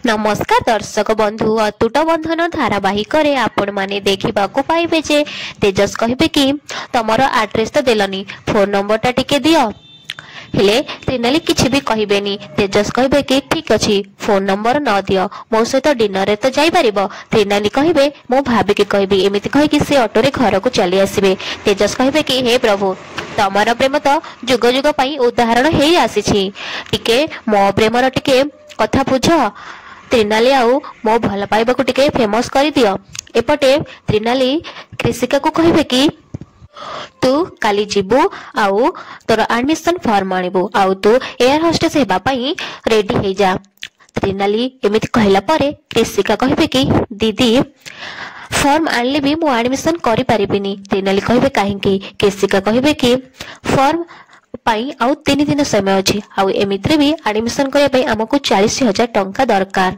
नमस्कार दर्शक बंधु अतुट बंधन धारावाहिक आपण माने देखा पाइबे जे तेजस कहे कि तुमर आड्रेस तो देलनी फोन नंबर टा टिके दियो हेले त्रिनाली किछि भी कहबेनी। तेजस कहे कि ठीक अच्छी फोन नंबर न दियो मो सहित डिनर तो जाई परिबो। त्रिनाली कहे मु भाबिकी कहबी एमिति कहि कि से ऑटो रे घर को चली आसीबे। तेजस कहे कि हे प्रभु तमर प्रेम तो जुग जुग पई उदाहरण हे आसीछि टिके मो प्रेमर टिके कथा बुझ। त्रिनाली आउ मो भल पाइबा को टिके फेमस कर दियो। एपटे त्रिनाली कृषिका को कहे कि तू काली जीवु आउ तोर एडमिशन फॉर्म आनिबु आउ तू एयर होस्टेस हेबा पई रेडी हे जा। त्रिनाली एमिति कहला परे कृषिका कहे कि दीदी फॉर्म आनले भी मु एडमिशन करि परिबिनी। त्रिनाली कहे काहेकि कृषिका कहे कि फॉर्म पाई आउ 3 दिन समय अछि आउ एमित्रे भी एडमिशन करबा पई हमकु 40,000 टंका दरकार।